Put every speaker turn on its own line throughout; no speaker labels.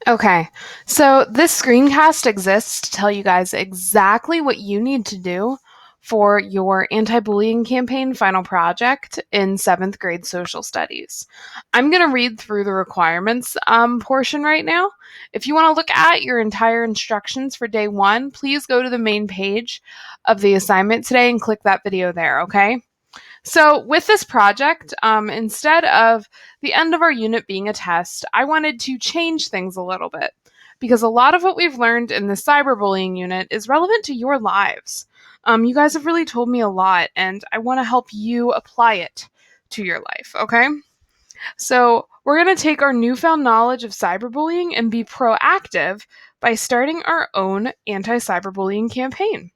Okay, so this screencast exists to tell you guys exactly what you need to do for your anti-bullying campaign final project in 7th grade social studies. I'm going to read through the requirements portion right now. If you want to look at your entire instructions for day 1, please go to the main page of the assignment today and click that video there, okay? So, with this project, instead of the end of our unit being a test, I wanted to change things a little bit because a lot of what we've learned in the cyberbullying unit is relevant to your lives. You guys have really told me a lot, and I want to help you apply it to your life, okay? So, we're going to take our newfound knowledge of cyberbullying and be proactive by starting our own anti cyberbullying campaign.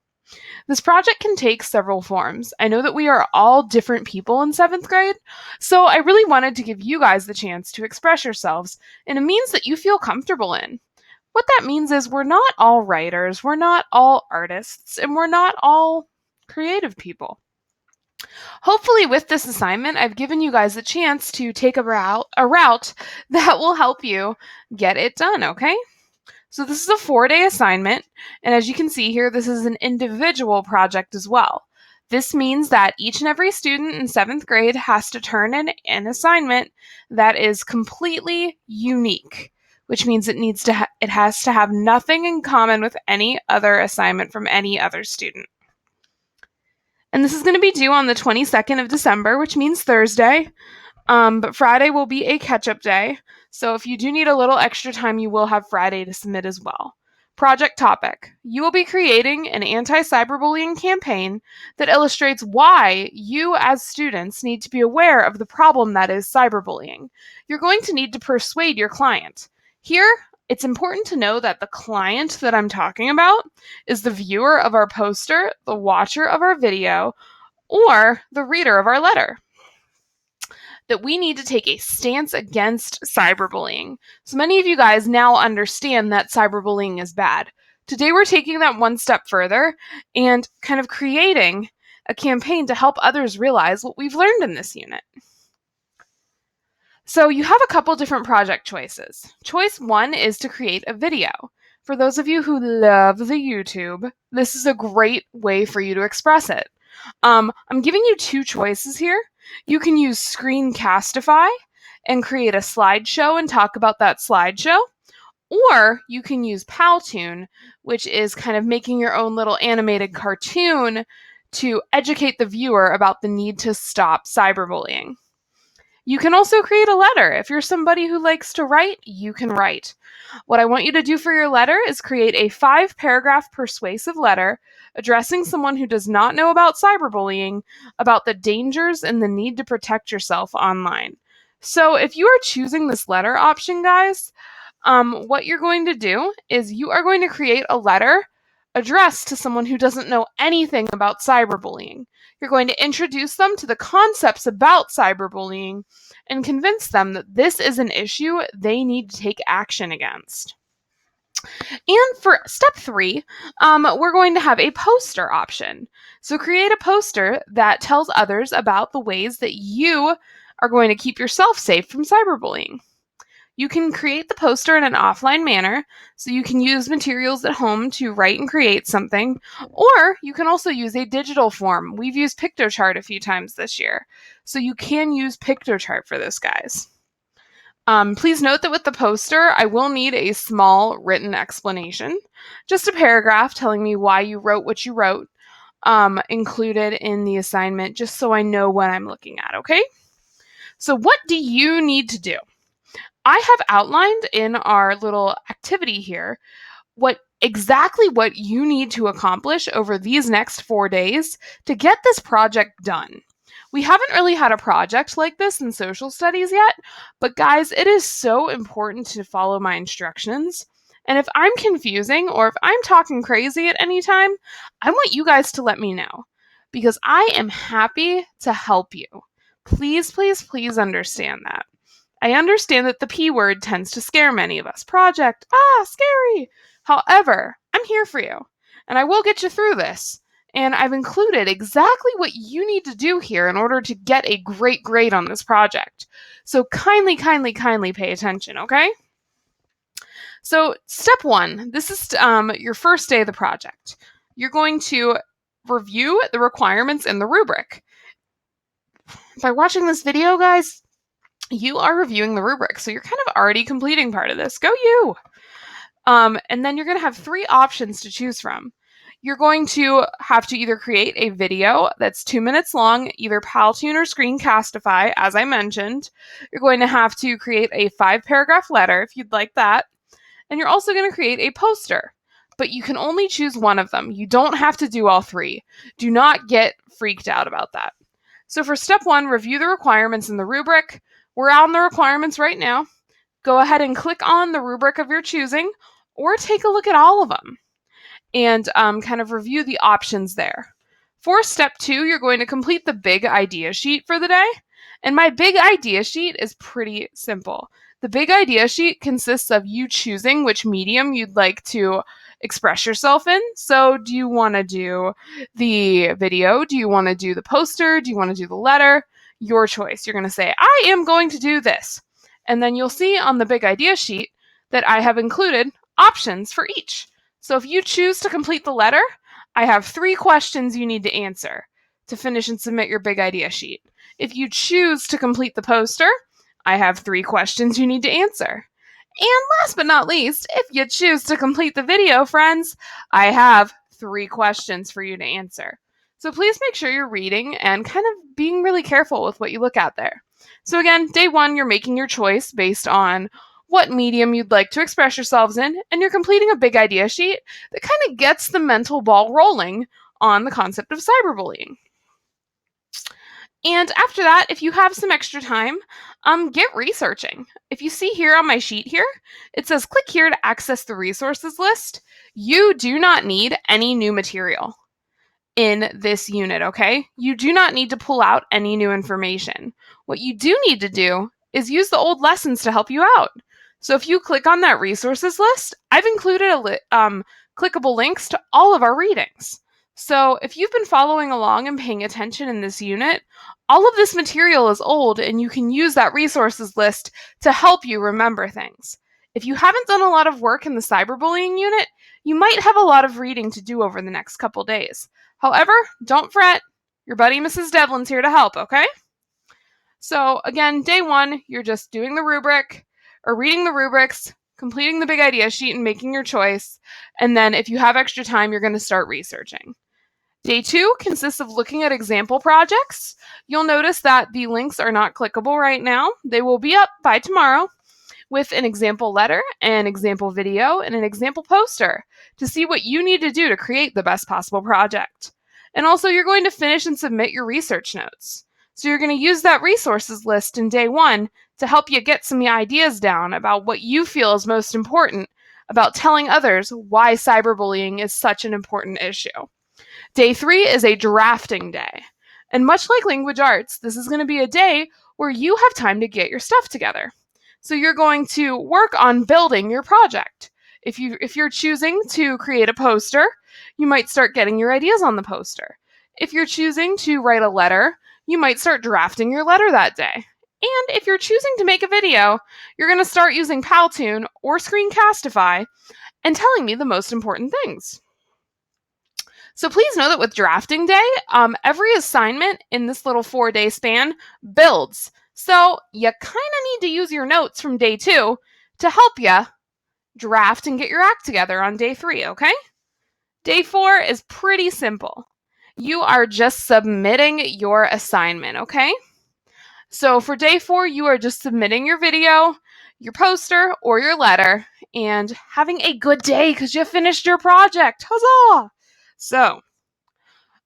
This project can take several forms. I know that we are all different people in 7th grade, so I really wanted to give you guys the chance to express yourselves in a means that you feel comfortable in. What that means is we're not all writers, we're not all artists, and we're not all creative people. Hopefully, with this assignment, I've given you guys a chance to take a route that will help you get it done, okay? So this is a 4-day assignment, and as you can see here, this is an individual project as well. This means that each and every student in 7th grade has to turn in an assignment that is completely unique, which means it has to have nothing in common with any other assignment from any other student. And this is going to be due on the 22nd of December, which means Thursday. But Friday will be a catch-up day, so if you do need a little extra time, you will have Friday to submit as well. Project topic. You will be creating an anti-cyberbullying campaign that illustrates why you as students need to be aware of the problem that is cyberbullying. You're going to need to persuade your client. Here, it's important to know that the client that I'm talking about is the viewer of our poster, the watcher of our video, or the reader of our letter. That we need to take a stance against cyberbullying. So many of you guys now understand that cyberbullying is bad. Today we're taking that one step further and kind of creating a campaign to help others realize what we've learned in this unit. So you have a couple different project choices. Choice 1 is to create a video. For those of you who love the YouTube, this is a great way for you to express it. I'm giving you 2 choices here. You can use Screencastify and create a slideshow and talk about that slideshow, or you can use Powtoon, which is kind of making your own little animated cartoon to educate the viewer about the need to stop cyberbullying. You can also create a letter. If you're somebody who likes to write, you can write. What I want you to do for your letter is create a 5-paragraph persuasive letter addressing someone who does not know about cyberbullying, about the dangers and the need to protect yourself online. So if you are choosing this letter option, guys, what you're going to do is you are going to create a letter addressed to someone who doesn't know anything about cyberbullying. You're going to introduce them to the concepts about cyberbullying and convince them that this is an issue they need to take action against. And for step 3, we're going to have a poster option. So create a poster that tells others about the ways that you are going to keep yourself safe from cyberbullying. You can create the poster in an offline manner, so you can use materials at home to write and create something, or you can also use a digital form. We've used PictoChart a few times this year, so you can use PictoChart for this, guys. Please note that with the poster, I will need a small written explanation, just a paragraph telling me why you wrote what you wrote, included in the assignment, just so I know what I'm looking at, okay? So what do you need to do? I have outlined in our little activity here exactly what you need to accomplish over these next 4 days to get this project done. We haven't really had a project like this in social studies yet, but guys, it is so important to follow my instructions. And if I'm confusing or if I'm talking crazy at any time, I want you guys to let me know because I am happy to help you. Please, please, please understand that. I understand that the P word tends to scare many of us. Project, scary. However, I'm here for you, and I will get you through this. And I've included exactly what you need to do here in order to get a great grade on this project. So kindly, kindly, kindly pay attention, okay? So step one, this is your first day of the project. You're going to review the requirements in the rubric. By watching this video, guys, you are reviewing the rubric, so you're kind of already completing part of this. Go you! And then you're going to have 3 options to choose from. You're going to have to either create a video that's 2 minutes long, either Powtoon or Screencastify, as I mentioned. You're going to have to create a 5-paragraph letter if you'd like that. And you're also going to create a poster. But you can only choose one of them. You don't have to do all 3. Do not get freaked out about that. So for step 1, review the requirements in the rubric. We're on the requirements right now. Go ahead and click on the rubric of your choosing, or take a look at all of them and kind of review the options there. For step 2, you're going to complete the big idea sheet for the day. And my big idea sheet is pretty simple. The big idea sheet consists of you choosing which medium you'd like to express yourself in. So do you want to do the video? Do you want to do the poster? Do you want to do the letter? Your choice. You're going to say, I am going to do this. And then you'll see on the big idea sheet that I have included options for each. So if you choose to complete the letter, I have 3 questions you need to answer to finish and submit your big idea sheet. If you choose to complete the poster, I have 3 questions you need to answer. And last but not least, if you choose to complete the video, friends, I have 3 questions for you to answer. So please make sure you're reading and kind of being really careful with what you look at there. So again, day 1, you're making your choice based on what medium you'd like to express yourselves in, and you're completing a big idea sheet that kind of gets the mental ball rolling on the concept of cyberbullying. And after that, if you have some extra time, get researching. If you see here on my sheet here, it says click here to access the resources list. You do not need any new material in this unit, okay? You do not need to pull out any new information. What you do need to do is use the old lessons to help you out. So if you click on that resources list, I've included clickable links to all of our readings. So if you've been following along and paying attention in this unit, all of this material is old and you can use that resources list to help you remember things. If you haven't done a lot of work in the cyberbullying unit, you might have a lot of reading to do over the next couple days. However, don't fret. Your buddy Mrs. Devlin's here to help, okay? So again, day 1, you're just doing the rubric or reading the rubrics, completing the big idea sheet and making your choice. And then if you have extra time, you're going to start researching. Day 2 consists of looking at example projects. You'll notice that the links are not clickable right now. They will be up by tomorrow with an example letter, an example video, and an example poster to see what you need to do to create the best possible project. And also, you're going to finish and submit your research notes. So you're going to use that resources list in day 1 to help you get some ideas down about what you feel is most important about telling others why cyberbullying is such an important issue. Day 3 is a drafting day. And much like language arts, this is going to be a day where you have time to get your stuff together. So you're going to work on building your project. If you're choosing to create a poster, you might start getting your ideas on the poster. If you're choosing to write a letter, you might start drafting your letter that day. And if you're choosing to make a video, you're going to start using Powtoon or Screencastify and telling me the most important things. So please know that with drafting day, every assignment in this little 4-day span builds. So you kind of need to use your notes from day 2 to help you draft and get your act together on day 3, okay? Day 4 is pretty simple. You are just submitting your assignment, okay? So for day 4, you are just submitting your video, your poster, or your letter, and having a good day because you finished your project. Huzzah! So,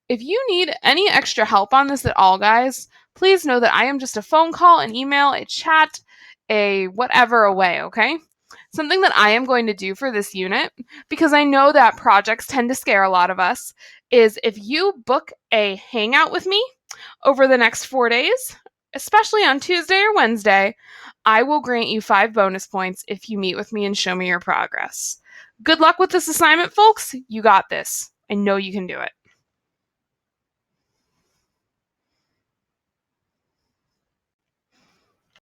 if you need any extra help on this at all, guys, please know that I am just a phone call, an email, a chat, a whatever away, okay? Something that I am going to do for this unit, because I know that projects tend to scare a lot of us, is if you book a hangout with me over the next 4 days, especially on Tuesday or Wednesday, I will grant you 5 bonus points if you meet with me and show me your progress. Good luck with this assignment, folks. You got this. I know you can do it.